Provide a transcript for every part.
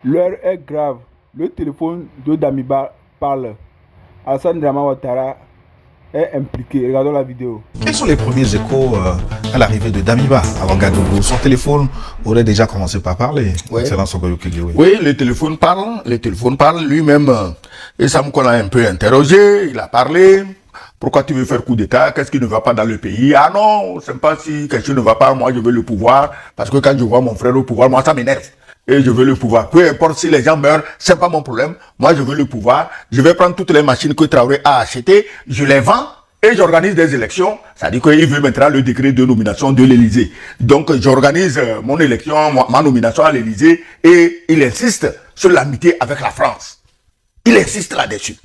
L'heure est grave. Le téléphone de Damiba parle. Hassan Drama Ouattara est impliqué. Regardons la vidéo. Quels sont les premiers échos à l'arrivée de Damiba à Ouagadougou? Son téléphone aurait déjà commencé par parler. Oui. Excellent Sogolo Kiliwe. Oui, le téléphone parle lui-même. Et Sam qu'on a un peu interrogé, il a parlé. Pourquoi tu veux faire coup d'État? Qu'est-ce qui ne va pas dans le pays? Ah non, c'est pas si quelque chose ne va pas, moi je veux le pouvoir. Parce que quand je vois mon frère au pouvoir, moi ça m'énerve. Et je veux le pouvoir. Peu importe si les gens meurent, c'est pas mon problème. Moi je veux le pouvoir. Je vais prendre toutes les machines que Traoré a achetées, je les vends. Et j'organise des élections, ça dit qu'il veut maintenant le décret de nomination de l'Élysée. Donc j'organise mon élection, ma nomination à l'Élysée, et il insiste sur l'amitié avec la France. Il insiste là-dessus.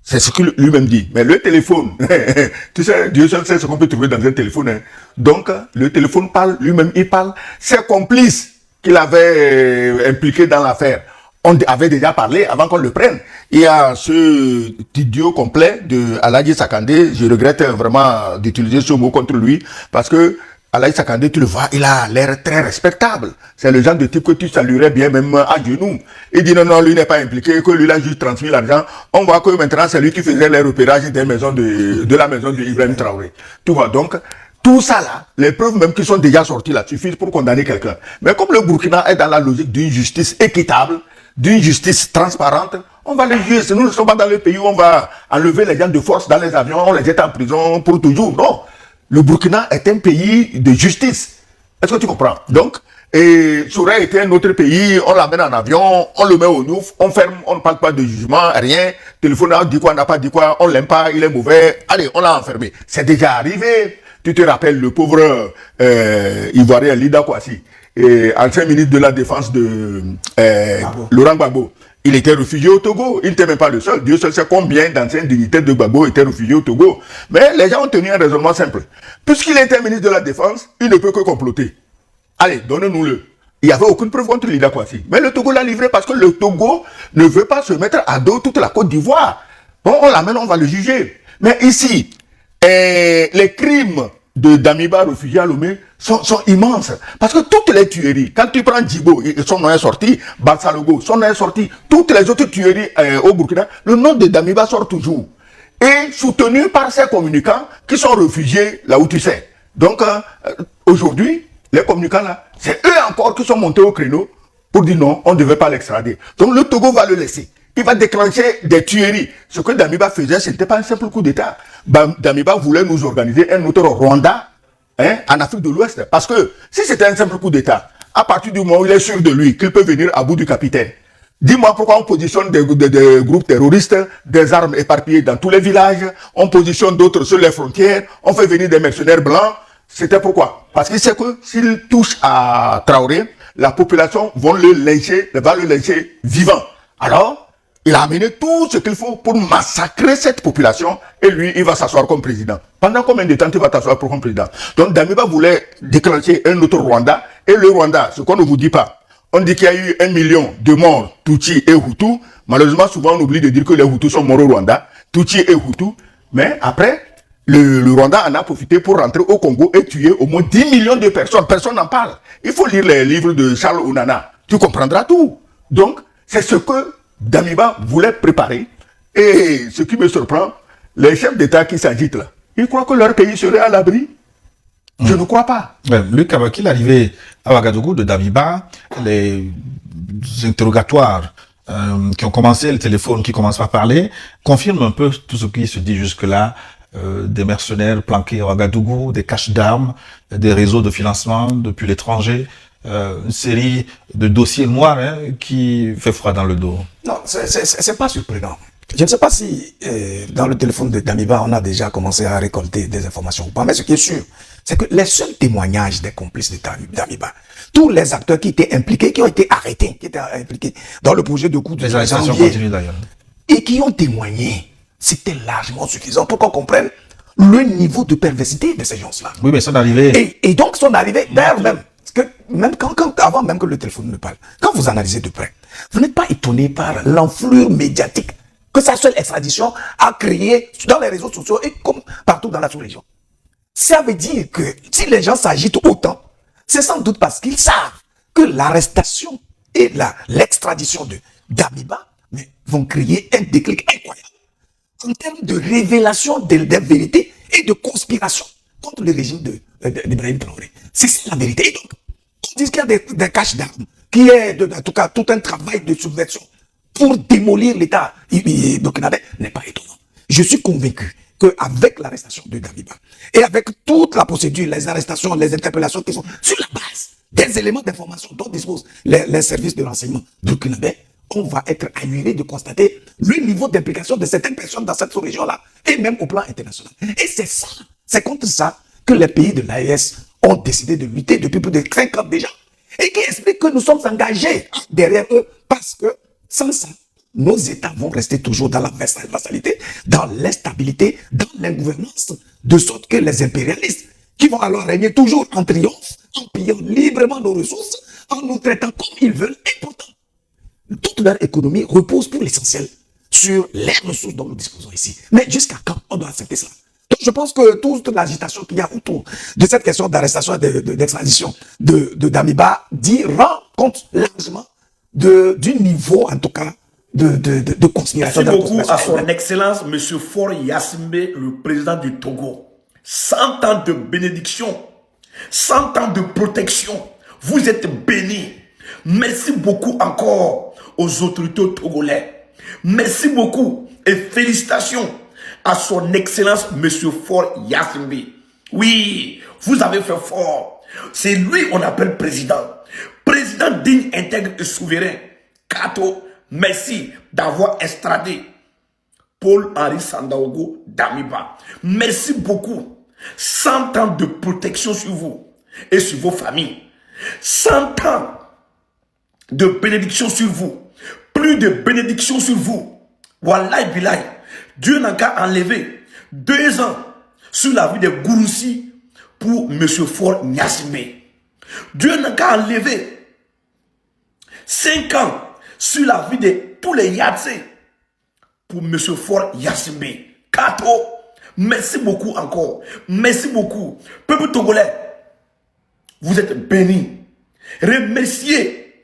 C'est ce qu'il lui-même dit. Mais le téléphone, tu sais, Dieu seul sait ce qu'on peut trouver dans un téléphone. Hein. Donc le téléphone parle, lui-même il parle. Ses complices qu'il avait impliqués dans l'affaire, on avait déjà parlé avant qu'on le prenne. Il y a ce idiot complet de Aladji Sakandé. Je regrette vraiment d'utiliser ce mot contre lui parce que Aladji Sakandé, tu le vois, il a l'air très respectable. C'est le genre de type que tu saluerais bien même à genoux. Il dit non, lui n'est pas impliqué, que lui il a juste transmis l'argent. On voit que maintenant c'est lui qui faisait les repérages de la maison de Ibrahim Traoré. Tu vois donc, tout ça là, les preuves même qui sont déjà sorties là suffisent pour condamner quelqu'un. Mais comme le Burkina est dans la logique d'une justice équitable, d'une justice transparente, on va les juger. Nous ne sommes pas dans le pays où on va enlever les gens de force dans les avions, on les jette en prison pour toujours. Non. Le Burkina est un pays de justice. Est-ce que tu comprends? Donc, et ça aurait été un autre pays, on l'amène en avion, on le met au nouf, on ferme, on ne parle pas de jugement, rien. Téléphone, on dit quoi, on n'a pas dit quoi, on l'aime pas, il est mauvais. Allez, on l'a enfermé. C'est déjà arrivé. Tu te rappelles le pauvre Ivoirien Lida Kouassi, ancien ministre de la Défense de Laurent Gbagbo. Il était réfugié au Togo. Il n'était même pas le seul. Dieu seul sait combien d'anciens dignitaires de Gbagbo étaient réfugiés au Togo. Mais les gens ont tenu un raisonnement simple. Puisqu'il était ministre de la Défense, il ne peut que comploter. Allez, donnez-nous-le. Il n'y avait aucune preuve contre Lida Kouassi. Mais le Togo l'a livré parce que le Togo ne veut pas se mettre à dos toute la Côte d'Ivoire. Bon, on l'amène, on va le juger. Mais ici, les crimes de Damiba réfugié à Lomé sont immenses. Parce que toutes les tueries, quand tu prends Djibo, son nom est sorti, Bassalogo, son nom est sorti, toutes les autres tueries au Burkina, le nom de Damiba sort toujours. Et soutenu par ces communicants qui sont réfugiés là où tu sais. Donc, aujourd'hui, les communicants là, c'est eux encore qui sont montés au créneau pour dire non, on ne devait pas l'extrader. Donc le Togo va le laisser. Il va déclencher des tueries. Ce que Damiba faisait, ce n'était pas un simple coup d'État. Damiba voulait nous organiser un autre Rwanda en Afrique de l'Ouest. Parce que si c'était un simple coup d'État, à partir du moment où il est sûr de lui, qu'il peut venir à bout du capitaine, dis-moi pourquoi on positionne des groupes terroristes, des armes éparpillées dans tous les villages, on positionne d'autres sur les frontières, on fait venir des mercenaires blancs. C'était pourquoi? Parce qu'il sait que s'il touche à Traoré, la population va le lyncher vivant. Alors, il a amené tout ce qu'il faut pour massacrer cette population et lui, il va s'asseoir comme président. Pendant combien de temps tu vas t'asseoir comme président? Donc Damiba voulait déclencher un autre Rwanda et le Rwanda, ce qu'on ne vous dit pas, on dit qu'il y a eu 1 million de morts, Tutsi et Hutus. Malheureusement, souvent on oublie de dire que les Hutus sont morts au Rwanda, Tutsi et Hutus. Mais après, le Rwanda en a profité pour rentrer au Congo et tuer au moins 10 millions de personnes. Personne n'en parle. Il faut lire les livres de Charles Onana. Tu comprendras tout. Donc, c'est ce que Damiba voulait préparer. Et ce qui me surprend, les chefs d'État qui s'agitent là, ils croient que leur pays serait à l'abri. Je ne crois pas. Luc Kabaki, l'arrivée à Ouagadougou de Damiba, les interrogatoires qui ont commencé, le téléphone qui commence par parler, confirment un peu tout ce qui se dit jusque-là. Des mercenaires planqués à Ouagadougou, des caches d'armes, des réseaux de financement depuis l'étranger, une série de dossiers noirs qui fait froid dans le dos. Non, c'est pas surprenant. Je ne sais pas si dans le téléphone de Damiba, on a déjà commencé à récolter des informations ou pas, mais ce qui est sûr, c'est que les seuls témoignages des complices de Damiba, tous les acteurs qui étaient impliqués, qui ont été arrêtés, qui étaient impliqués dans le projet de coup de arrestations continuent d'ailleurs. Et qui ont témoigné, c'était largement suffisant pour qu'on comprenne le niveau de perversité de ces gens-là. Oui, mais son arrivée... Et donc son arrivée, d'ailleurs même, avant même que le téléphone ne parle, quand vous analysez de près, vous n'êtes pas étonné par l'enflure médiatique que sa seule extradition a créé dans les réseaux sociaux et comme partout dans la sous-région. Ça veut dire que si les gens s'agitent autant, c'est sans doute parce qu'ils savent que l'arrestation et l'extradition de Damiba vont créer un déclic incroyable en termes de révélation des vérités et de conspiration contre le régime d'Ibrahim Traoré. C'est ça la vérité. Et donc, on dit qu'il y a des caches d'armes, qui est en tout cas tout un travail de subversion pour démolir l'État burkinabé n'est pas étonnant. Je suis convaincu qu'avec l'arrestation de Damiba et avec toute la procédure, les arrestations, les interpellations qui sont sur la base des éléments d'information dont disposent les services de renseignement burkinabé, on va être ahuri de constater le niveau d'implication de certaines personnes dans cette sous-région-là et même au plan international. Et c'est ça, c'est contre ça que les pays de l'AES ont décidé de lutter depuis plus de 5 ans déjà et qui explique que nous sommes engagés derrière eux parce que sans ça, nos États vont rester toujours dans la vassalité, dans l'instabilité, dans l'ingouvernance, de sorte que les impérialistes, qui vont alors régner toujours en triomphe, en pillant librement nos ressources, en nous traitant comme ils veulent, et pourtant, toute leur économie repose pour l'essentiel sur les ressources dont nous disposons ici. Mais jusqu'à quand on doit accepter cela? Donc je pense que toute l'agitation qu'il y a autour de cette question d'arrestation et d'extradition de Damiba rend compte largement du niveau, en tout cas, de conspiration. Merci beaucoup à son Excellence, M. Faure Gnassingbé, le président du Togo. 100 ans de bénédiction, 100 ans de protection. Vous êtes bénis. Merci beaucoup encore aux autorités togolais. Merci beaucoup et félicitations à son Excellence, M. Faure Gnassingbé. Oui, vous avez fait fort. C'est lui qu'on appelle président. Président digne, intègre et souverain. Kato, merci d'avoir extradé Paul-Henri Sandaogo Damiba. Merci beaucoup. 100 ans de protection sur vous et sur vos familles. 100 ans de bénédiction sur vous. Plus de bénédiction sur vous. Wallahi Bilay. Dieu n'a qu'à enlever 2 ans sur la vie de Gouroussi pour M. Faure Gnassingbé. Dieu n'a qu'à enlever 5 ans sur la vie de tous les Yatsé pour M. Faure Gnassingbé. Kato, merci beaucoup encore. Merci beaucoup. Peuple togolais, vous êtes bénis. Remerciez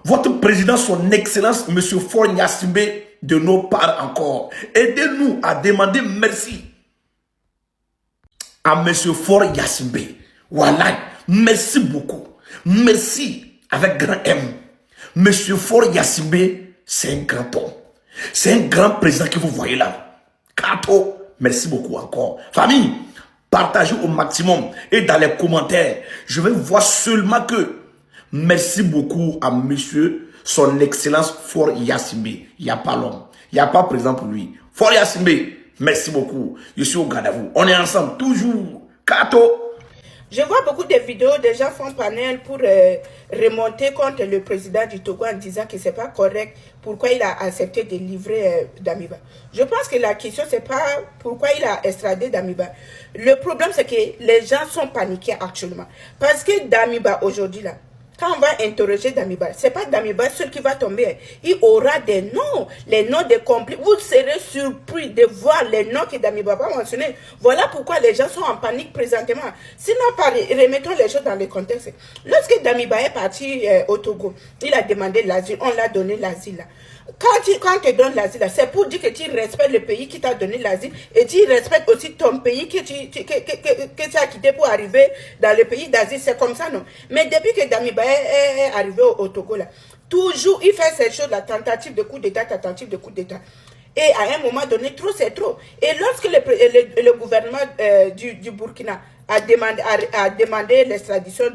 votre président, son Excellence, M. Faure Gnassingbé, de nos parts encore. Aidez-nous à demander merci à M. Faure Gnassingbé. Voilà. Merci beaucoup. Merci avec grand M. M. Faure Gnassingbé, c'est un grand homme. C'est un grand président que vous voyez là. Kato, merci beaucoup encore. Famille, partagez au maximum et dans les commentaires, je vais voir seulement que merci beaucoup à monsieur, son Excellence Faure Gnassingbé. Il n'y a pas l'homme. Il n'y a pas président pour lui. Faure Gnassingbé, merci beaucoup. Je suis au garde à vous. On est ensemble toujours. Kato. Je vois beaucoup de vidéos, des gens font panel pour remonter contre le président du Togo en disant que ce n'est pas correct, pourquoi il a accepté de livrer Damiba. Je pense que la question, ce n'est pas pourquoi il a extradé Damiba. Le problème, c'est que les gens sont paniqués actuellement. Parce que Damiba, aujourd'hui, là, quand on va interroger Damiba, ce n'est pas Damiba seul qui va tomber. Il aura des noms, les noms des complices. Vous serez surpris de voir les noms que Damiba va mentionner. Voilà pourquoi les gens sont en panique présentement. Sinon, remettons les choses dans le contexte. Lorsque Damiba est parti au Togo, il a demandé l'asile, on l'a donné l'asile. Quand tu donnes l'asile, c'est pour dire que tu respectes le pays qui t'a donné l'asile et tu respectes aussi ton pays que tu as quitté pour arriver dans le pays d'asile. C'est comme ça, non? Mais depuis que Damiba est arrivé au Togo, là, toujours il fait ces choses, la tentative de coup d'État, Et à un moment donné, trop c'est trop. Et lorsque le gouvernement du Burkina a demandé l'extradition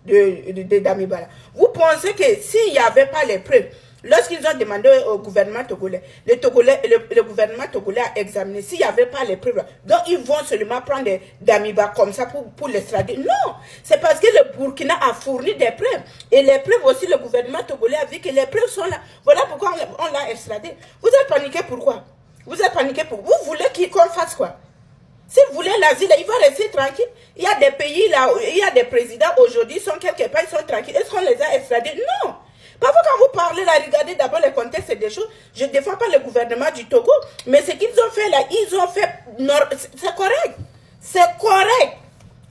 de Damiba, vous pensez que s'il n'y avait pas les preuves, lorsqu'ils ont demandé au gouvernement togolais, le gouvernement togolais a examiné s'il n'y avait pas les preuves. Donc ils vont seulement prendre Damiba comme ça pour l'extrader. Non, c'est parce que le Burkina a fourni des preuves. Et les preuves aussi, le gouvernement togolais a vu que les preuves sont là. Voilà pourquoi on l'a extradé. Vous êtes paniqué pourquoi? Vous êtes paniqué pour... Vous voulez qu'on fasse quoi? Si vous voulez l'asile, il va rester tranquille. Il y a des pays là, il y a des présidents aujourd'hui, ils sont quelque part, ils sont tranquilles. Est-ce qu'on les a extradés? Non. Parfois, quand vous parlez là, regardez d'abord le contexte des choses. Je ne défends pas le gouvernement du Togo, mais ce qu'ils ont fait là, ils ont fait... C'est correct. C'est correct.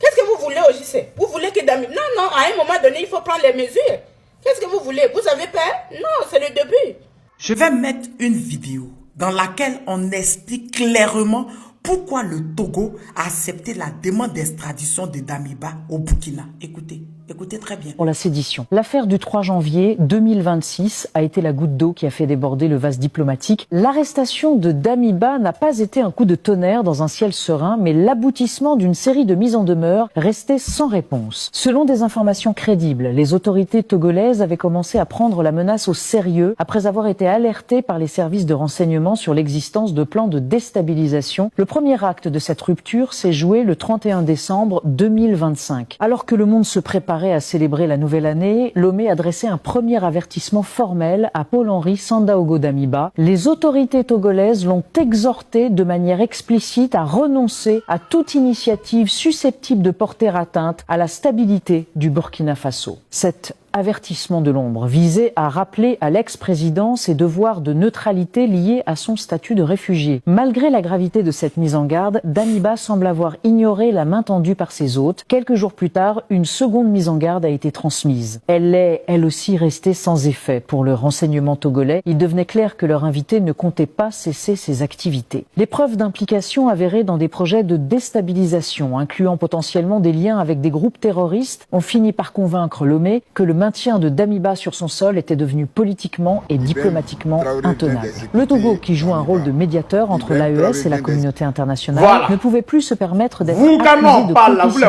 Qu'est-ce que vous voulez au JC? Vous voulez que Damiba... Non, à un moment donné, il faut prendre les mesures. Qu'est-ce que vous voulez? Vous avez peur? Non, c'est le début. Je vais mettre une vidéo dans laquelle on explique clairement pourquoi le Togo a accepté la demande d'extradition de Damiba au Burkina. Écoutez, écoutez très bien. Pour la sédition. L'affaire du 3 janvier 2026 a été la goutte d'eau qui a fait déborder le vase diplomatique. L'arrestation de Damiba n'a pas été un coup de tonnerre dans un ciel serein, mais l'aboutissement d'une série de mises en demeure restées sans réponse. Selon des informations crédibles, les autorités togolaises avaient commencé à prendre la menace au sérieux après avoir été alertées par les services de renseignement sur l'existence de plans de déstabilisation. Le premier acte de cette rupture s'est joué le 31 décembre 2025. Alors que le monde se préparait à célébrer la nouvelle année, Lomé a dressé un premier avertissement formel à Paul-Henri Sandaogo Damiba. Les autorités togolaises l'ont exhorté de manière explicite à renoncer à toute initiative susceptible de porter atteinte à la stabilité du Burkina Faso. Cet avertissement de l'ombre visait à rappeler à l'ex-président ses devoirs de neutralité liés à son statut de réfugié. Malgré la gravité de cette mise en garde, Damiba semble avoir ignoré la main tendue par ses hôtes. Quelques jours plus tard, une seconde mise en garde a été transmise. Elle est, elle aussi, restée sans effet. Pour le renseignement togolais, il devenait clair que leur invité ne comptait pas cesser ses activités. Les preuves d'implication avérées dans des projets de déstabilisation, incluant potentiellement des liens avec des groupes terroristes, ont fini par convaincre Lomé que le maintien de Damiba sur son sol était devenu politiquement et diplomatiquement intenable. Le Togo, qui joue un rôle de médiateur entre l'AES et la communauté internationale, ne pouvait plus se permettre d'être accusé de complicité par l'Ouagadougou.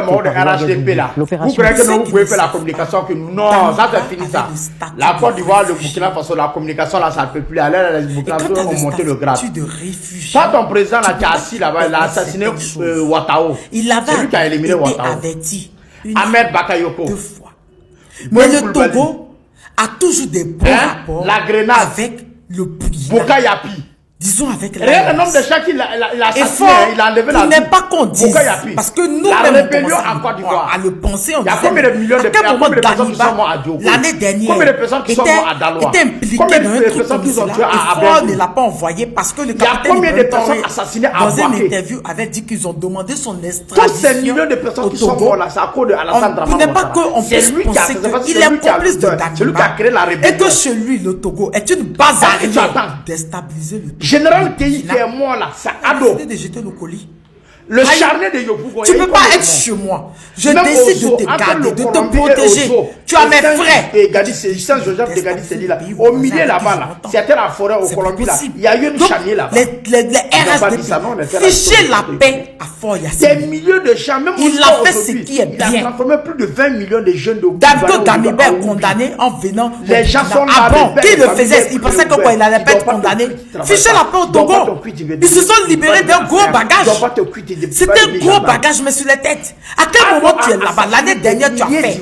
Vous croyez que non, vous pouvez faire la communication que nous, non, ça c'est fini ça. La Côte d'Ivoire, le Burkina Faso, la communication là, ça ne peut plus aller. Les Burkina Faso ont monté le grade. Toi, ton président là, qui est assis là-bas, il a assassiné Ouattao. Il avait celui qui a éliminé été Ouattao. averti Ahmed Bakayoko. 2 fois. Mais le Togo a toujours des bons rapports la grenade avec le Burkina. Bokayapi. Disons avec la Regarde le nombre de gens qu'il a assassiné, il a enlevé la vie. Il n'est pas qu'on dise. Bokayapi. Parce que nous, la même rébellion en Côte d'Ivoire. À le penser, on il y a disait, combien de millions de personnes qui sont mortes à Diogo? L'année dernière, combien de personnes qui sont mortes à Daloa? était impliqué combien dans un de truc personnes comme qui ont tué cela. à Et Ford Abedou? ne l'a pas envoyé parce que le Il y a capitaine combien de personnes Ibrahim assassinées à dans une Boaké? interview avait dit qu'ils ont demandé son Tous extradition ces millions de personnes au qui sont Togo. mortes là, c'est à cause de Alassane Dramane Ce n'est pas Ouattara. qu'on puisse penser qu'il est complice de Damiba. Celui qui a créé la rébellion. Et que chez lui, le Togo est une base à Est-ce que tu attends? déstabiliser le Togo. Général Kéhi qui est mort là, c'est Il a ado. décidé de jeter le colis. Le charnier de Yopougon. Tu ne peux pas être chez moi. Je décide de te garder, de te protéger. Tu as mes frères. Et Gadis, Saint-Joseph de Gadis, là. Au milieu là-bas, là. C'était la forêt au Colombie, là. Il y a eu une charnier là-bas. Les RSDP, ficher la paix à Fort Yassine. Des milliers de gens, même il a fait ce qui est bien. Il a transformé plus de 20 millions de jeunes de David Damiba est condamné en venant. Les gens sont là. Ah bon, qui le faisait? Il pensait que quoi, il allait pas être condamné. Ficher la paix au Togo. Ils se sont libérés d'un gros bagage. C'était un gros bagage, mais sur les têtes. À quel moment tu es là-bas? L'année dernière, tu as fait.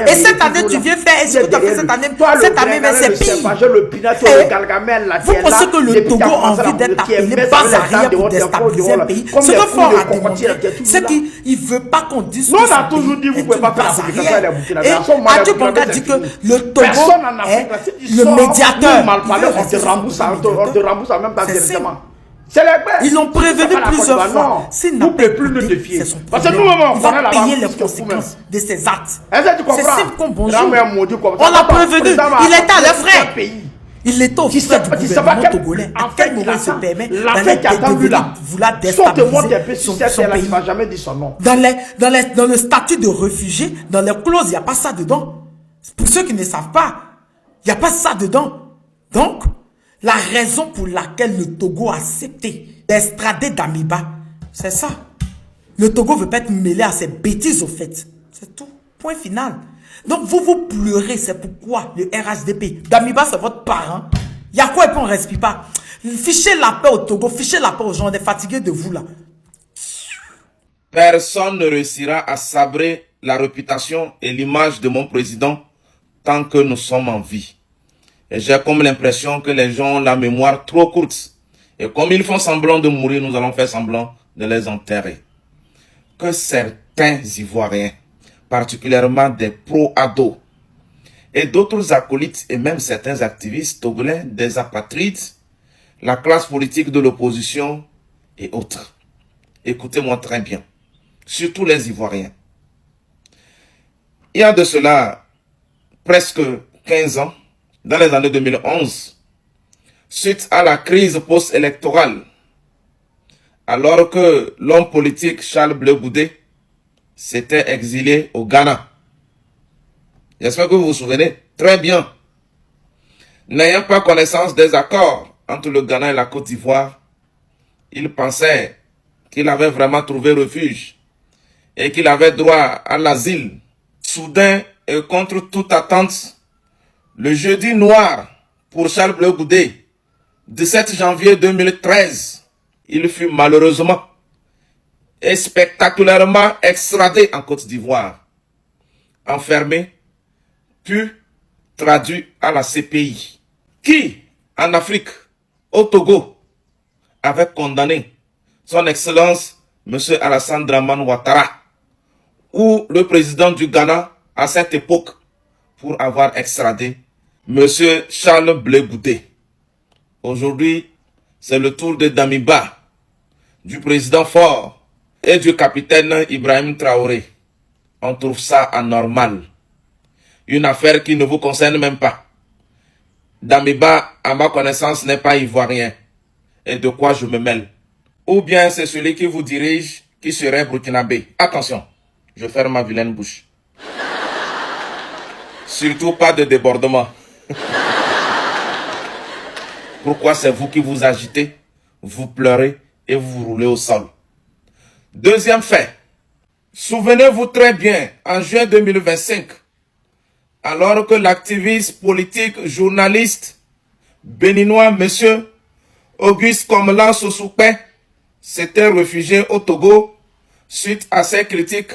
Et cette année, tu viens faire. Est-ce que tu as fait cette année? Cette année, mais c'est pire. Vous pensez que le Togo a envie d'être appelé base arrière pour déstabiliser un pays? Ce que Fort a démontré, c'est qu'il ne veut pas qu'on dise que on a toujours dit vous ne pouvez pas faire la communication. Et Mathieu Bonga dit que le Togo est le médiateur. On te rembourse en même temps directement. Ils l'ont prévenu plusieurs fois. S'il n'a pas écouté, c'est son problème. Il va payer les conséquences de ses actes. C'est simple comme bonjour. On l'a prévenu. Il était à leur frère. Il était au frère du gouvernement togolais. À quel moment il se permet d'aller vouloir déstabiliser son pays? Dans le statut de réfugié, dans les clauses, il n'y a pas ça dedans. Pour ceux qui ne savent pas, il n'y a pas ça dedans. Donc, la raison pour laquelle le Togo a accepté d'extrader Damiba, c'est ça. Le Togo ne veut pas être mêlé à ces bêtises au fait. C'est tout. Point final. Donc vous pleurez, c'est pourquoi le RHDP, Damiba c'est votre parent. Il y a quoi et puis on ne respire pas. Fichez la paix au Togo, fichez la paix aux gens, on est fatigués de vous là. Personne ne réussira à sabrer la réputation et l'image de mon président tant que nous sommes en vie. Et j'ai comme l'impression que les gens ont la mémoire trop courte. Et comme ils font semblant de mourir, nous allons faire semblant de les enterrer. Que certains Ivoiriens, particulièrement des pro-ados, et d'autres acolytes et même certains activistes togolais, des apatrides, la classe politique de l'opposition et autres. Écoutez-moi très bien, surtout les Ivoiriens. Il y a de cela presque 15 ans, dans les années 2011, suite à la crise post-électorale, alors que l'homme politique Charles Blé Goudé s'était exilé au Ghana. J'espère que vous vous souvenez très bien. N'ayant pas connaissance des accords entre le Ghana et la Côte d'Ivoire, il pensait qu'il avait vraiment trouvé refuge et qu'il avait droit à l'asile. Soudain et contre toute attente, le jeudi noir pour Charles Blé Goudé, 17 janvier 2013, il fut malheureusement et spectaculairement extradé en Côte d'Ivoire, enfermé, puis traduit à la CPI, qui, en Afrique, au Togo, avait condamné son Excellence M. Alassane Dramane Ouattara, ou le président du Ghana à cette époque, pour avoir extradé M. Charles Blé Goudé. Aujourd'hui, c'est le tour de Damiba, du président Faure et du capitaine Ibrahim Traoré. On trouve ça anormal. Une affaire qui ne vous concerne même pas. Damiba, à ma connaissance, n'est pas ivoirien. Et de quoi je me mêle? Ou bien c'est celui qui vous dirige qui serait burkinabé. Attention, je ferme ma vilaine bouche. Surtout pas de débordement. Pourquoi c'est vous qui vous agitez, vous pleurez et vous roulez au sol? Deuxième fait. Souvenez-vous très bien, en juin 2025, alors que l'activiste politique journaliste béninois M. Auguste Komlan Sossoukpe s'était réfugié au Togo suite à ses critiques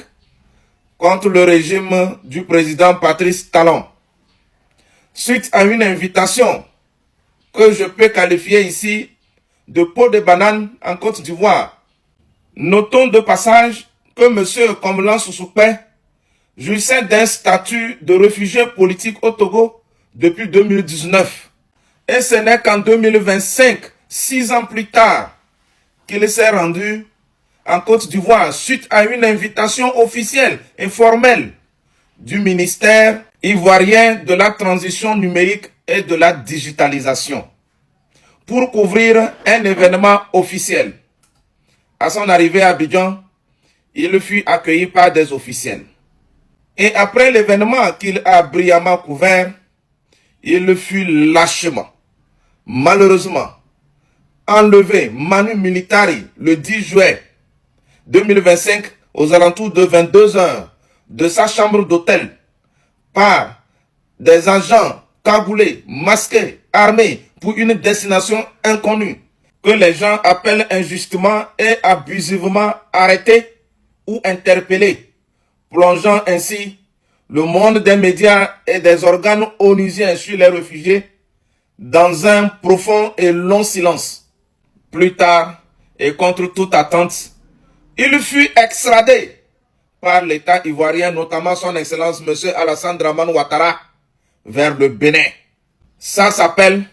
contre le régime du président Patrice Talon. Suite à une invitation que je peux qualifier ici de peau de banane en Côte d'Ivoire. Notons de passage que M. Komlan Sossoukpe jouissait d'un statut de réfugié politique au Togo depuis 2019. Et ce n'est qu'en 2025, 6 ans plus tard, qu'il s'est rendu en Côte d'Ivoire suite à une invitation officielle et formelle du ministère ivoirien de la transition numérique et de la digitalisation pour couvrir un événement officiel. À son arrivée à Abidjan, il fut accueilli par des officiels. Et après l'événement qu'il a brillamment couvert, il fut lâchement, malheureusement, enlevé manu militari le 10 juillet 2025 aux alentours de 22 h de sa chambre d'hôtel par des agents cagoulés, masqués, armés pour une destination inconnue que les gens appellent injustement et abusivement arrêtés ou interpellés, plongeant ainsi le monde des médias et des organes onusiens sur les réfugiés dans un profond et long silence. Plus tard, et contre toute attente, il fut extradé par l'État ivoirien, notamment son Excellence M. Alassane Dramane Ouattara, vers le Bénin. Ça s'appelle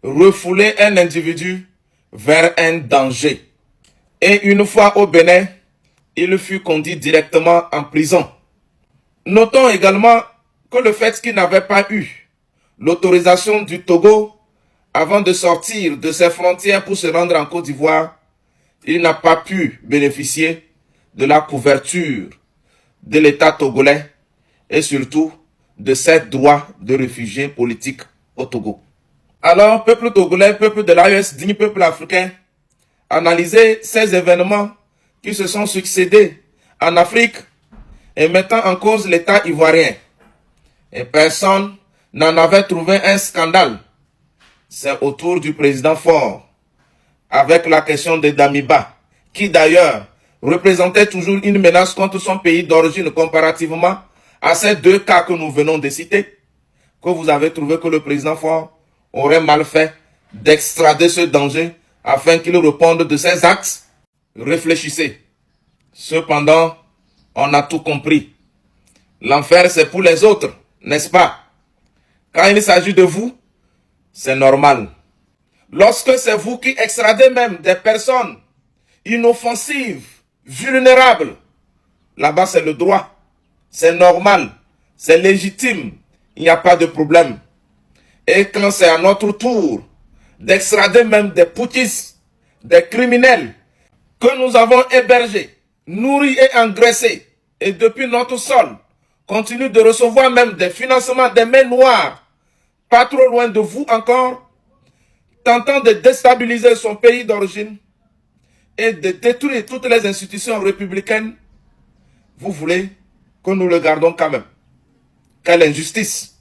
refouler un individu vers un danger. Et une fois au Bénin, il fut conduit directement en prison. Notons également que le fait qu'il n'avait pas eu l'autorisation du Togo avant de sortir de ses frontières pour se rendre en Côte d'Ivoire, il n'a pas pu bénéficier de la couverture de l'État togolais et surtout de ses droits de réfugié politique au Togo. Alors, peuple togolais, peuple de l'AES, digne peuple africain, analysez ces événements qui se sont succédés en Afrique et mettant en cause l'État ivoirien. Et personne n'en avait trouvé un scandale. C'est autour du président Faure, avec la question de Damiba, qui d'ailleurs représentait toujours une menace contre son pays d'origine comparativement à ces deux cas que nous venons de citer, que vous avez trouvé que le président Faure aurait mal fait d'extrader ce danger afin qu'il réponde de ses actes. Réfléchissez. Cependant, on a tout compris. L'enfer, c'est pour les autres, n'est-ce pas? Quand il s'agit de vous, c'est normal. Lorsque c'est vous qui extradez même des personnes inoffensives, vulnérables, là-bas c'est le droit, c'est normal, c'est légitime. il n'y a pas de problème. Et quand c'est à notre tour d'extrader même des poutistes, des criminels que nous avons hébergés, nourris et engraissés, et depuis notre sol, continuent de recevoir même des financements des mains noires, pas trop loin de vous encore, tentant de déstabiliser son pays d'origine et de détruire toutes les institutions républicaines, vous voulez que nous le gardons quand même. Quelle injustice!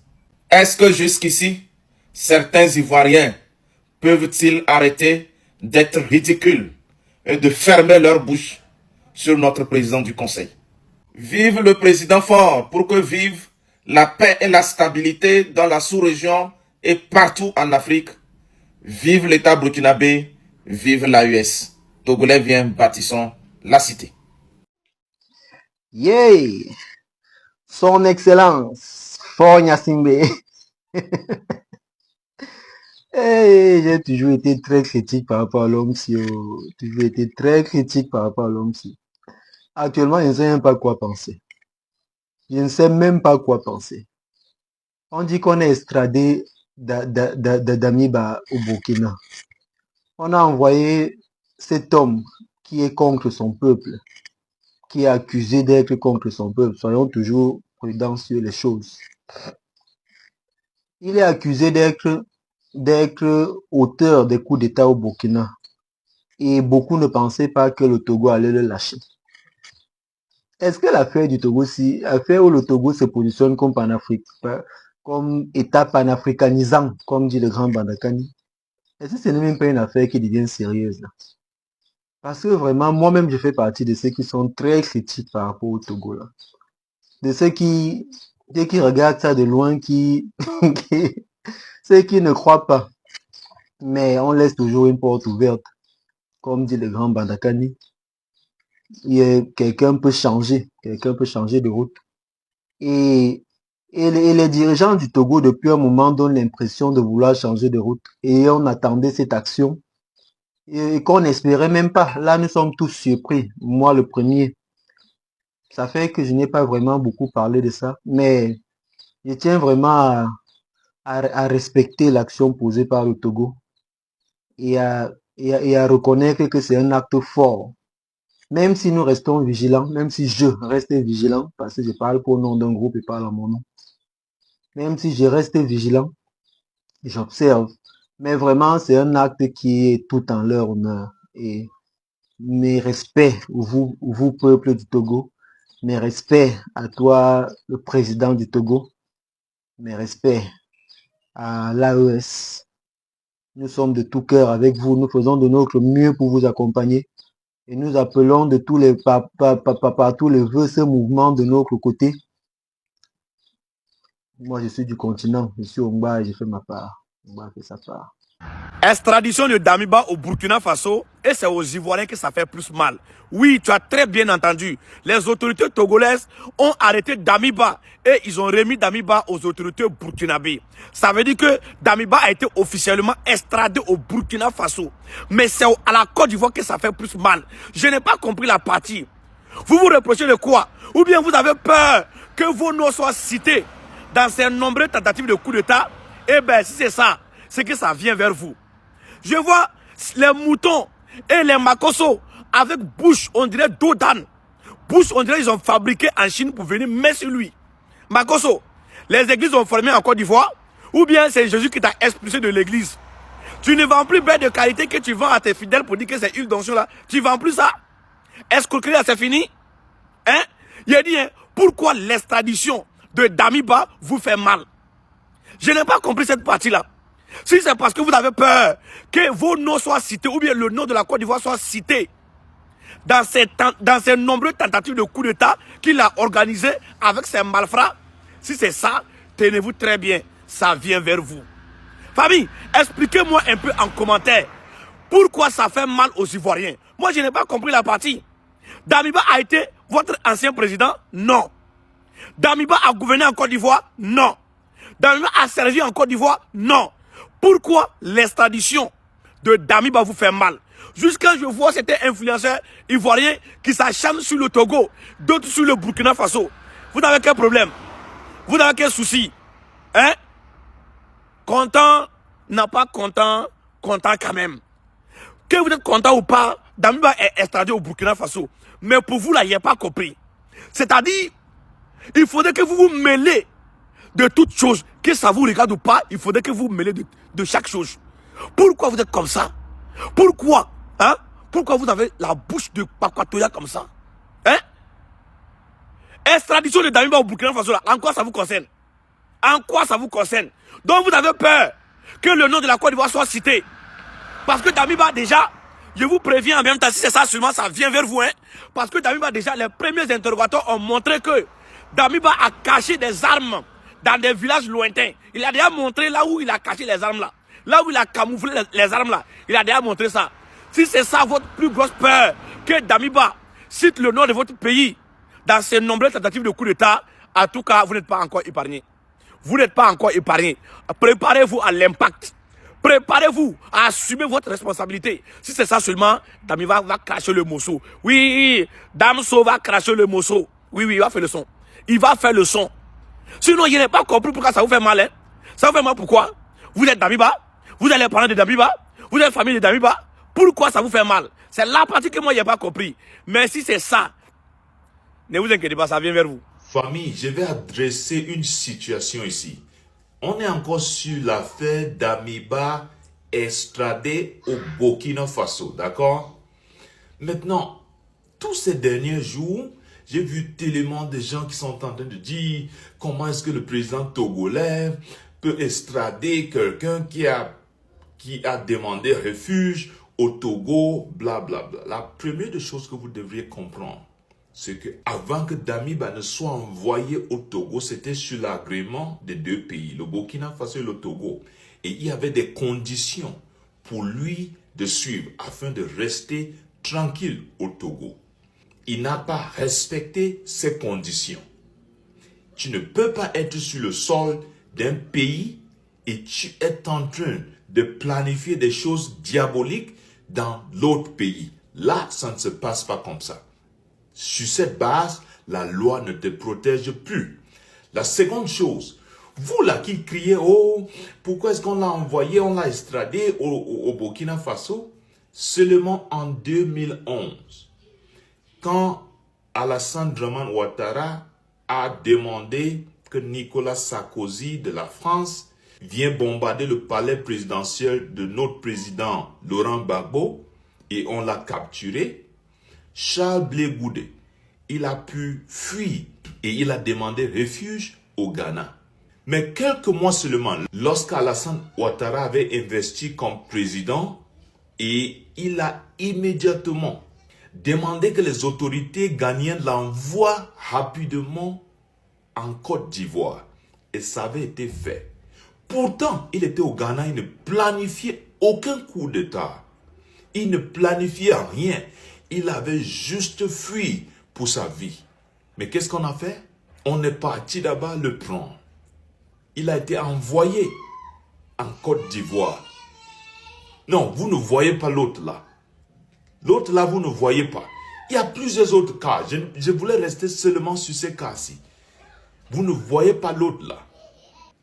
Est-ce que jusqu'ici, certains Ivoiriens peuvent-ils arrêter d'être ridicules et de fermer leur bouche sur notre président du Conseil? Vive le président fort pour que vive la paix et la stabilité dans la sous-région et partout en Afrique. Vive l'État burkinabé, vive l'AES. Togolais, viens, bâtissons la cité. Yay! Son Excellence, Faure Gnassingbé. Hey, j'ai toujours été très critique par rapport à l'homme si. Toujours été très critique par rapport à l'homme si. Actuellement, je ne sais même pas quoi penser. Je ne sais même pas quoi penser. On dit qu'on est extradé d'Damiba au Burkina. On a envoyé cet homme qui est contre son peuple, qui est accusé d'être contre son peuple. Soyons toujours prudents sur les choses. Il est accusé d'être auteur des coups d'État au Burkina. Et beaucoup ne pensaient pas que le Togo allait le lâcher. Est-ce que l'affaire du Togo, si l'affaire où le Togo se positionne comme comme État panafricanisant, comme dit le grand Bandakani, est-ce que ce n'est même pas une affaire qui devient sérieuse là? Parce que vraiment, moi-même, je fais partie de ceux qui sont très critiques par rapport au Togo là. De ceux qui regardent ça de loin, ceux qui ne croient pas. Mais on laisse toujours une porte ouverte. Comme dit le grand Bandakani. Quelqu'un peut changer de route. Et les dirigeants du Togo, depuis un moment, donnent l'impression de vouloir changer de route. Et on attendait cette action. Et qu'on n'espérait même pas. Là, nous sommes tous surpris. Moi, le premier. Ça fait que je n'ai pas vraiment beaucoup parlé de ça. Mais je tiens vraiment à respecter l'action posée par le Togo. Et à reconnaître que c'est un acte fort. Même si nous restons vigilants, même si je reste vigilant, parce que je parle pour le nom d'un groupe et pas à mon nom. Même si je reste vigilant, j'observe. Mais vraiment, c'est un acte qui est tout en leur honneur. Et mes respects, vous peuple du Togo, mes respects à toi, le président du Togo, mes respects à l'AES. Nous sommes de tout cœur avec vous, nous faisons de notre mieux pour vous accompagner. Et nous appelons de tous les tous les vœux ce mouvement de notre côté. Moi, je suis du continent, je suis Ongba et je fais ma part. Ongba fait sa part. Extradition de Damiba au Burkina Faso, et c'est aux Ivoiriens que ça fait plus mal. Oui, tu as très bien entendu. Les autorités togolaises ont arrêté Damiba et ils ont remis Damiba aux autorités burkinabées. Ça veut dire que Damiba a été officiellement extradé au Burkina Faso. Mais c'est à la Côte d'Ivoire que ça fait plus mal. Je n'ai pas compris la partie. Vous vous reprochez de quoi? Ou bien vous avez peur que vos noms soient cités dans ces nombreuses tentatives de coup d'État? Eh bien, si c'est ça, c'est que ça vient vers vous. Je vois les moutons et les makosso avec bouche, on dirait dos d'âne. Bouche, on dirait ils ont fabriqué en Chine pour venir mettre sur lui. Makosso, les églises ont formé en Côte d'Ivoire, ou bien c'est Jésus qui t'a expulsé de l'église. Tu ne vends plus beurre de qualité que tu vends à tes fidèles pour dire que c'est huile d'onction là. Tu vends plus ça. Escroquerie là, c'est fini. Hein? Il a dit, hein, pourquoi l'extradition de Damiba vous fait mal? Je n'ai pas compris cette partie-là. Si c'est parce que vous avez peur que vos noms soient cités, ou bien le nom de la Côte d'Ivoire soit cité dans ces nombreuses tentatives de coup d'État qu'il a organisé avec ses malfrats, si c'est ça, tenez-vous très bien, ça vient vers vous. Famille, expliquez-moi un peu en commentaire pourquoi ça fait mal aux Ivoiriens. Moi, je n'ai pas compris la partie. Damiba a été votre ancien président? Non. Damiba a gouverné en Côte d'Ivoire? Non. Damiba a servi en Côte d'Ivoire? Non. Pourquoi l'extradition de Damiba vous fait mal? Jusqu'à je vois c'était influenceurs ivoiriens qui s'acharnent sur le Togo, d'autres sur le Burkina Faso. Vous n'avez quel problème? Vous n'avez quel souci? Hein? Content, n'a pas content, content quand même. Que vous êtes content ou pas, Damiba est extradé au Burkina Faso. Mais pour vous, là, il n'y a pas compris. C'est-à-dire, il faudrait que vous vous mêlez de toutes choses. Que ça vous regarde ou pas, il faudrait que vous vous mêlez de chaque chose. Pourquoi vous êtes comme ça? Pourquoi? Hein? Pourquoi vous avez la bouche de Pakwatoya comme ça? Hein? Extradition de Damiba au Burkina Faso, là, en quoi ça vous concerne? En quoi ça vous concerne? Donc vous avez peur que le nom de la Côte d'Ivoire soit cité. Parce que Damiba déjà, je vous préviens en même temps, si c'est ça seulement, ça vient vers vous. Hein? Parce que Damiba déjà, les premiers interrogatoires ont montré que Damiba a caché des armes dans des villages lointains. Il a déjà montré là où il a caché les armes là. Là où il a camouflé les armes là. Il a déjà montré ça. Si c'est ça votre plus grosse peur, que Damiba cite le nom de votre pays dans ces nombreuses tentatives de coup d'État, en tout cas, vous n'êtes pas encore épargné. Vous n'êtes pas encore épargné. Préparez-vous à l'impact. Préparez-vous à assumer votre responsabilité. Si c'est ça seulement, Damiba va cracher le morceau. Oui, Damso va cracher le morceau. Oui, il va faire le son. Il va faire le son. Sinon, il n'est pas compris pourquoi ça vous fait mal. Hein? Ça vous fait mal pourquoi? Vous êtes Damiba. Vous êtes les parents de Damiba. Vous êtes la famille de Damiba. Pourquoi ça vous fait mal? C'est la partie que moi, je n'ai pas compris. Mais si c'est ça, ne vous inquiétez pas, ça vient vers vous. Famille, je vais adresser une situation ici. On est encore sur l'affaire Damiba extradé au Burkina Faso, d'accord? Maintenant, tous ces derniers jours, j'ai vu tellement de gens qui sont en train de dire comment est-ce que le président togolais peut extrader quelqu'un qui a demandé refuge au Togo, blablabla. La première des choses que vous devriez comprendre, c'est que avant que Damiba ne soit envoyé au Togo, c'était sur l'agrément des deux pays, le Burkina Faso et le Togo. Et il y avait des conditions pour lui de suivre afin de rester tranquille au Togo. Il n'a pas respecté ces conditions. Tu ne peux pas être sur le sol d'un pays et tu es en train de planifier des choses diaboliques dans l'autre pays. Là, ça ne se passe pas comme ça. Sur cette base, la loi ne te protège plus. La seconde chose, vous là qui criez, oh, pourquoi est-ce qu'on l'a envoyé, on l'a extradé au Burkina Faso? Seulement en 2011, quand Alassane Dramane Ouattara a demandé que Nicolas Sarkozy de la France vienne bombarder le palais présidentiel de notre président Laurent Gbagbo et on l'a capturé, Charles Blé Goudé, il a pu fuir et il a demandé refuge au Ghana. Mais quelques mois seulement, lorsqu'Alassane Ouattara avait investi comme président, et il a immédiatement demandé que les autorités ghanéennes l'envoient rapidement en Côte d'Ivoire. Et ça avait été fait. Pourtant, il était au Ghana, il ne planifiait aucun coup d'État. Il ne planifiait rien. Il avait juste fui pour sa vie. Mais qu'est-ce qu'on a fait? On est parti d'abord le prendre. Il a été envoyé en Côte d'Ivoire. Non, vous ne voyez pas l'autre là. L'autre là, vous ne voyez pas. Il y a plusieurs autres cas. Je voulais rester seulement sur ces cas-ci. Vous ne voyez pas l'autre là.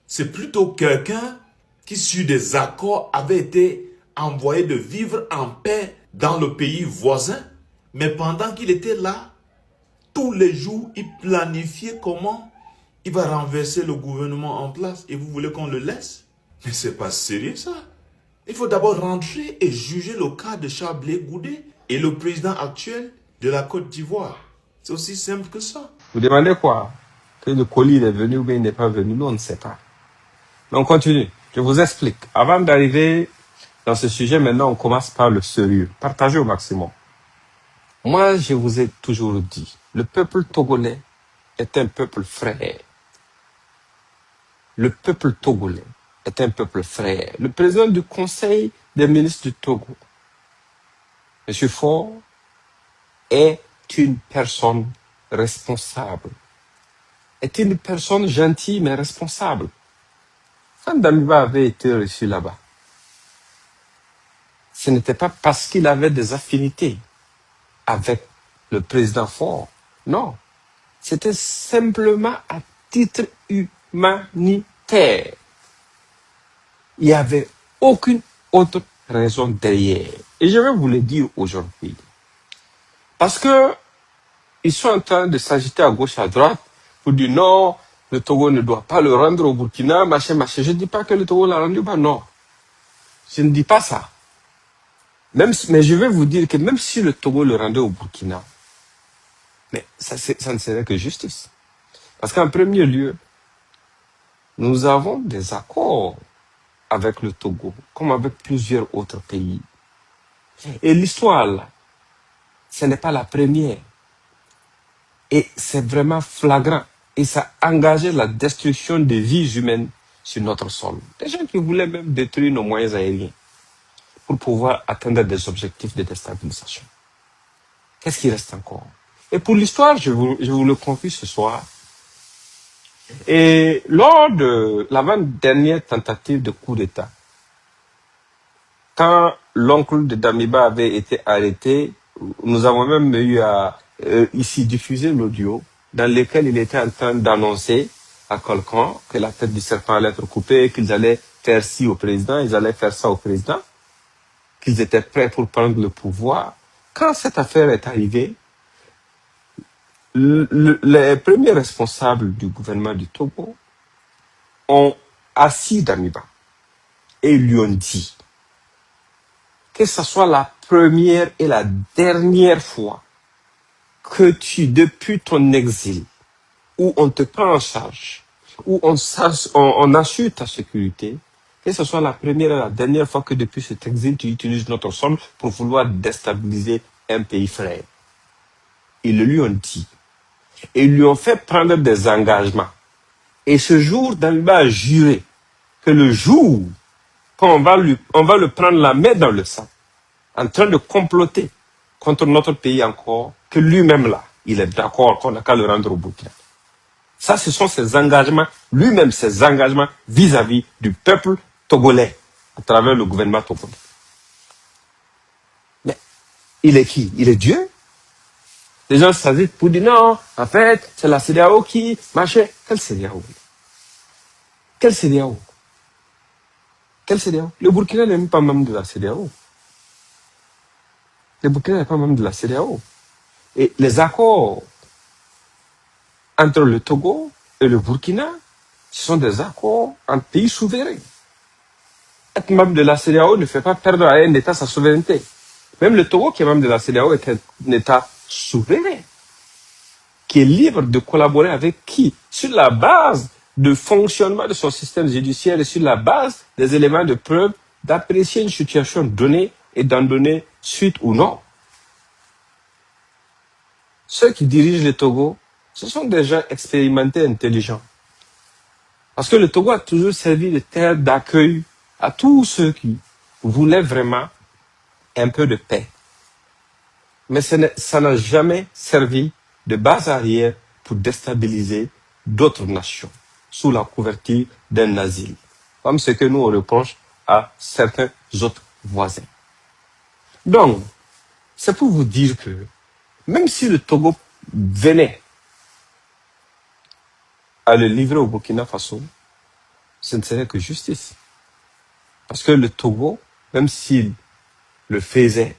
C'est plutôt quelqu'un qui, sur des accords, avait été envoyé de vivre en paix dans le pays voisin. Mais pendant qu'il était là, tous les jours, il planifiait comment il va renverser le gouvernement en place. Et vous voulez qu'on le laisse? Mais c'est pas sérieux ça. Il faut d'abord rentrer et juger le cas de Charles Blé Goudé et le président actuel de la Côte d'Ivoire. C'est aussi simple que ça. Vous demandez quoi? Que le colis est venu ou bien il n'est pas venu? Nous, on ne sait pas. Mais on continue. Je vous explique. Avant d'arriver dans ce sujet, maintenant, on commence par le sérieux. Partagez au maximum. Moi, je vous ai toujours dit, le peuple togolais est un peuple frère. Le peuple togolais est un peuple frère. Le président du Conseil des ministres du Togo, M. Faure, est une personne responsable. Est une personne gentille mais responsable. Quand Damiba avait été reçu là-bas, ce n'était pas parce qu'il avait des affinités avec le président Faure. Non. C'était simplement à titre humanitaire. volontaire. Il n'y avait aucune autre raison derrière. Et je vais vous le dire aujourd'hui. Parce que ils sont en train de s'agiter à gauche, à droite, pour dire non, le Togo ne doit pas le rendre au Burkina, machin, machin. Je ne dis pas que le Togo l'a rendu, bah non. Je ne dis pas ça. Mais je vais vous dire que même si le Togo le rendait au Burkina, mais ça ne serait que justice. Parce qu'en premier lieu, nous avons des accords avec le Togo, comme avec plusieurs autres pays. Et l'histoire, là, ce n'est pas la première. Et c'est vraiment flagrant. Et ça a engagé la destruction des vies humaines sur notre sol. Des gens qui voulaient même détruire nos moyens aériens pour pouvoir atteindre des objectifs de déstabilisation. Qu'est-ce qui reste encore? Et pour l'histoire, je vous le confie ce soir. Et lors de l'avant-dernière tentative de coup d'État, quand l'oncle de Damiba avait été arrêté, nous avons même eu à ici diffuser l'audio dans lequel il était en train d'annoncer à quelqu'un que la tête du serpent allait être coupée, qu'ils allaient faire ci au président, ils allaient faire ça au président, qu'ils étaient prêts pour prendre le pouvoir. Quand cette affaire est arrivée, les premiers responsables du gouvernement du Togo ont assis Damiba et ils lui ont dit que ce soit la première et la dernière fois que depuis ton exil, où on te prend en charge, où on assure ta sécurité, que ce soit la première et la dernière fois que depuis cet exil, tu utilises notre sol pour vouloir déstabiliser un pays frère. Ils le lui ont dit. Et ils lui ont fait prendre des engagements. Et ce jour, Damiba a juré que le jour qu'on va le prendre la main dans le sang, en train de comploter contre notre pays encore, que lui-même là, il est d'accord qu'on n'a qu'à le rendre au Burkina. Ça, ce sont ses engagements, lui-même ses engagements vis-à-vis du peuple togolais, à travers le gouvernement togolais. Mais il est qui? Il est Dieu? Les gens s'agitent pour dire non, en fait, c'est la CEDEAO qui, machin. Quelle CEDEAO? Quelle CEDEAO? Quelle CEDEAO? Le Burkina n'est même pas membre de la CEDEAO. Le Burkina n'est pas membre de la CEDEAO. Et les accords entre le Togo et le Burkina, ce sont des accords en pays souverain. Être membre de la CEDEAO ne fait pas perdre à un État sa souveraineté. Même le Togo, qui est membre de la CEDEAO, est un État souverain, qui est libre de collaborer avec qui? Sur la base du fonctionnement de son système judiciaire et sur la base des éléments de preuve, d'apprécier une situation donnée et d'en donner suite ou non. Ceux qui dirigent le Togo, ce sont des gens expérimentés, intelligents. Parce que le Togo a toujours servi de terre d'accueil à tous ceux qui voulaient vraiment un peu de paix. Mais ça n'a jamais servi de base arrière pour déstabiliser d'autres nations sous la couverture d'un asile, comme ce que nous on reproche à certains autres voisins. Donc, c'est pour vous dire que même si le Togo venait à le livrer au Burkina Faso, ce ne serait que justice. Parce que le Togo, même s'il le faisait,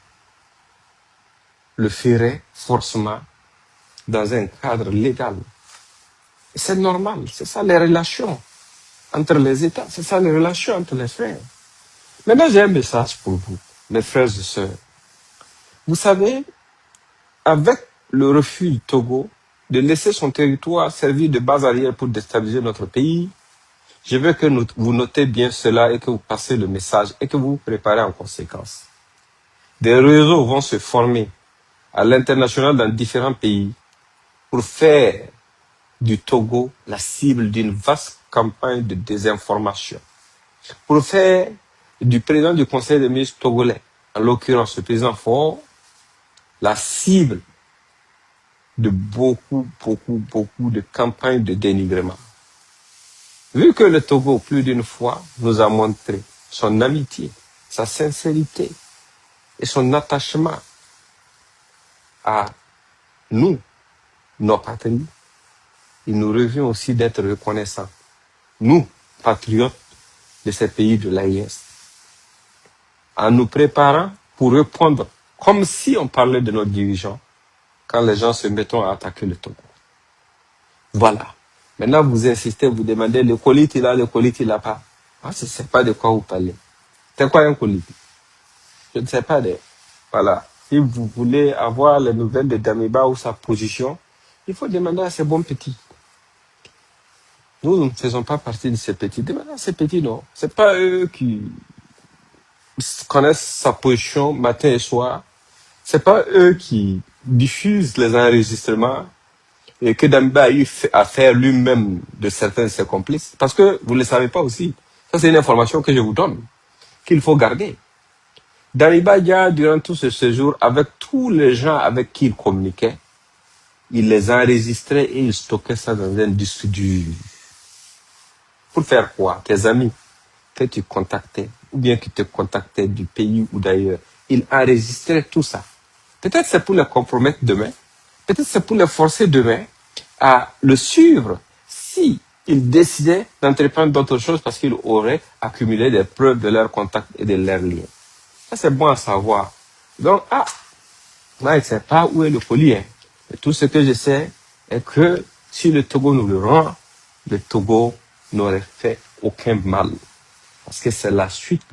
le ferait forcément dans un cadre légal. Et c'est normal, c'est ça les relations entre les États, c'est ça les relations entre les frères. Maintenant, j'ai un message pour vous, mes frères et sœurs. Vous savez, avec le refus du Togo de laisser son territoire servir de base arrière pour déstabiliser notre pays, je veux que vous notez bien cela et que vous passez le message et que vous vous préparez en conséquence. Des réseaux vont se former à l'international dans différents pays pour faire du Togo la cible d'une vaste campagne de désinformation. Pour faire du président du Conseil des ministres togolais, en l'occurrence le président Faure, la cible de beaucoup de campagnes de dénigrement. Vu que le Togo, plus d'une fois, nous a montré son amitié, sa sincérité et son attachement à nous, nos patries, il nous revient aussi d'être reconnaissants. Nous, patriotes de ces pays de l'AIS, en nous préparant pour répondre comme si on parlait de nos dirigeants quand les gens se mettent à attaquer le Togo. Voilà. Maintenant, vous insistez, vous demandez le colis il a, le colis il n'a pas. Ah, je ne sais pas de quoi vous parlez. C'est quoi un colis? Je ne sais pas. Voilà. Si vous voulez avoir les nouvelles de Damiba ou sa position, il faut demander à ces bons petits. Nous ne faisons pas partie de ces petits. Demandez à ces petits, non. C'est pas eux qui connaissent sa position matin et soir. C'est pas eux qui diffusent les enregistrements et que Damiba a eu à faire lui-même de certains de ses complices. Parce que vous ne le savez pas aussi. Ça, c'est une information que je vous donne, qu'il faut garder. Damiba Dia, durant tout ce séjour, avec tous les gens avec qui il communiquait, il les enregistrait et il stockait ça dans un disque dur. Pour faire quoi? Tes amis que tu contactais, ou bien qui te contactaient du pays ou d'ailleurs, il enregistrait tout ça. Peut-être c'est pour les compromettre demain, peut-être c'est pour les forcer demain à le suivre si il décidait d'entreprendre d'autres choses parce qu'il aurait accumulé des preuves de leurs contacts et de leurs liens. Ça, c'est bon à savoir. Donc, moi, je ne sais pas où est le colis. Hein. Mais tout ce que je sais est que si le Togo nous le rend, le Togo n'aurait fait aucun mal. Parce que c'est la suite